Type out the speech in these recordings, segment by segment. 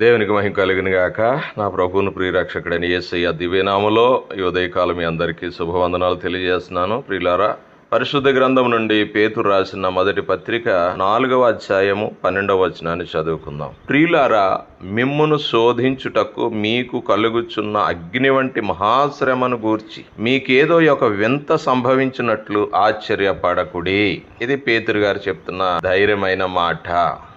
దేవునికి మహిమ కలుగును గాక. నా ప్రభువును ప్రియరక్షకుడైన యేసయ్య దివ్యనామములో ఈ ఉదయకాలం మీ అందరికీ శుభవందనాలు తెలియజేస్తున్నాను. ప్రియులారా, పరిశుద్ధ గ్రంథం నుండి పేతురు రాసిన మొదటి పత్రిక 4వ అధ్యాయము 12వ వచనాన్ని చదువుకుందాం. ప్రియులారా, మిమ్మును శోధించుటకు మీకు కలుగుచున్న అగ్ని వంటి మహాశ్రమను గూర్చి మీకేదో ఒక వింత సంభవించినట్లు ఆశ్చర్యపడకుడి. ఇది పేతురు గారు చెప్తున్న ధైర్యమైన మాట.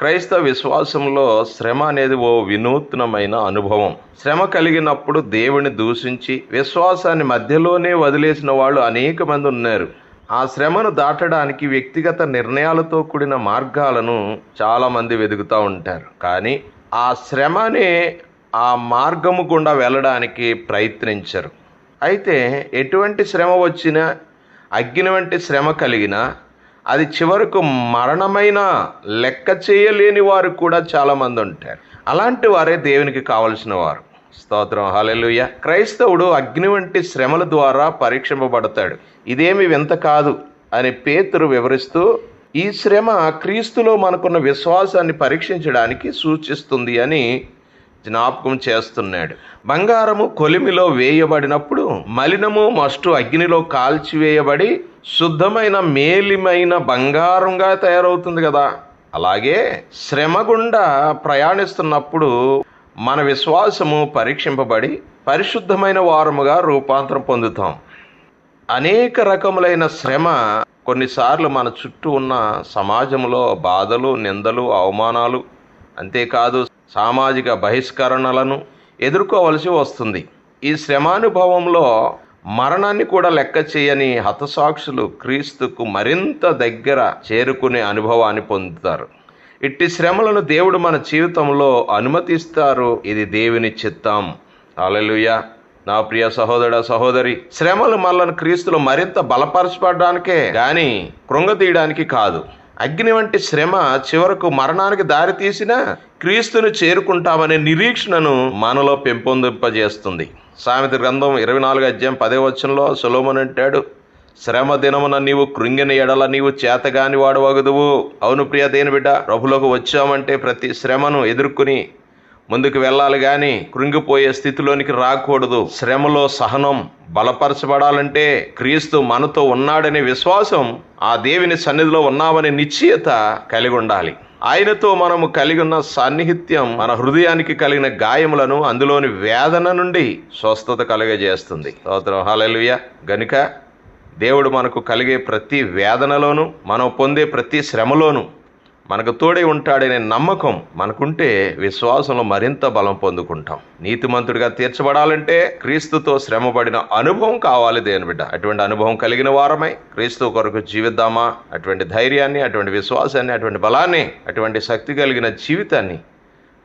క్రైస్తవ విశ్వాసంలో శ్రమ అనేది ఓ వినూత్నమైన అనుభవం. శ్రమ కలిగినప్పుడు దేవుని దూషించి విశ్వాసాన్ని మధ్యలోనే వదిలేసిన వాళ్ళు అనేక మంది ఉన్నారు. ఆ శ్రమను దాటడానికి వ్యక్తిగత నిర్ణయాలతో కూడిన మార్గాలను చాలామంది వెతుకుతూ ఉంటారు. కానీ ఆ శ్రమనే ఆ మార్గము గుండా వెళ్ళడానికి ప్రయత్నించరు. అయితే ఎటువంటి శ్రమ వచ్చినా, అగ్ని వంటి శ్రమ కలిగినా అది చివరకు మరణమైన లెక్క చేయలేని వారు కూడా చాలామంది ఉంటారు. అలాంటి వారే దేవునికి కావలసిన వారు. స్తోత్రం, హల్లెలూయా. క్రైస్తవుడు అగ్ని వంటి శ్రమల ద్వారా పరీక్షింపబడతాడు. ఇదేమి వింత కాదు అని పేతురు వివరిస్తూ, ఈ శ్రమ క్రీస్తులో మనకున్న విశ్వాసాన్ని పరీక్షించడానికి సూచిస్తుంది అని జ్ఞాపకం చేస్తున్నాడు. బంగారము కొలిమిలో వేయబడినప్పుడు మలినము మస్టు అగ్నిలో కాల్చివేయబడి శుద్ధమైన మేలిమైన బంగారంగా తయారవుతుంది కదా. అలాగే శ్రమ గుండా ప్రయాణిస్తున్నప్పుడు మన విశ్వాసము పరీక్షింపబడి పరిశుద్ధమైన వారముగా రూపాంతరం పొందుతాం. అనేక రకములైన శ్రమ కొన్నిసార్లు మన చుట్టూ ఉన్న సమాజంలో బాధలు, నిందలు, అవమానాలు, అంతేకాదు సామాజిక బహిష్కరణలను ఎదుర్కోవలసి వస్తుంది. ఈ శ్రమానుభవంలో మరణాన్ని కూడా లెక్క చేయని హతసాక్షులు క్రీస్తుకు మరింత దగ్గర చేరుకునే అనుభవాన్ని పొందుతారు. ఇట్టి శ్రమలను దేవుడు మన జీవితంలో అనుమతిస్తారు. ఇది దేవుని చిత్తం. హల్లెలూయా. నా ప్రియ సహోదర సహోదరి, శ్రమలు మనల్ని క్రీస్తులో మరింత బలపరచబడడానికే గాని కృంగతీయడానికి కాదు. అగ్ని వంటి శ్రమ చివరకు మరణానికి దారి తీసినా క్రీస్తును చేరుకుంటామనే నిరీక్షణను మనలో పెంపొందింపజేస్తుంది. సామెత గ్రంథం 24వ అధ్యాయం 10వ వచనంలో సొలొమోను అంటాడు, శ్రమ దినమున నీవు కృంగిన ఎడల నీవు చేతగాని వాడవగదువు. అవును ప్రియ దేని బిడ్డ, ప్రభులోకి వచ్చామంటే ప్రతి శ్రమను ఎదుర్కొని ముందుకు వెళ్ళాలి కానీ కృంగిపోయే స్థితిలోనికి రాకూడదు. శ్రమలో సహనం బలపరచబడాలంటే క్రీస్తు మనతో ఉన్నాడనే విశ్వాసం, ఆ దేవుని సన్నిధిలో ఉన్నామనే నిశ్చయత కలిగి ఉండాలి. ఆయనతో మనము కలిగి ఉన్న సాన్నిహిత్యం మన హృదయానికి కలిగిన గాయములను, అందులోని వేదన నుండి స్వస్థత కలుగజేస్తుంది. స్తోత్రం, హల్లెలూయా. గనుక దేవుడు మనకు కలిగే ప్రతి వేదనలోను, మనం పొందే ప్రతి శ్రమలోను మనకు తోడై ఉంటాడనే నమ్మకం మనకుంటే విశ్వాసంలో మరింత బలం పొందుకుంటాం. నీతిమంతుడిగా తీర్చబడాలంటే క్రీస్తుతో శ్రమపడిన అనుభవం కావాలి దేవుని బిడ్డ. అటువంటి అనుభవం కలిగిన వారమై క్రీస్తు కొరకు జీవిద్దామా? అటువంటి ధైర్యాన్ని, అటువంటి విశ్వాసాన్ని, అటువంటి బలాన్ని, అటువంటి శక్తి కలిగిన జీవితాన్ని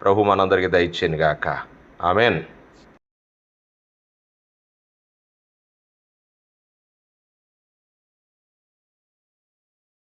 ప్రభు మనందరికీ దయచేయను గాక. ఆమెన్.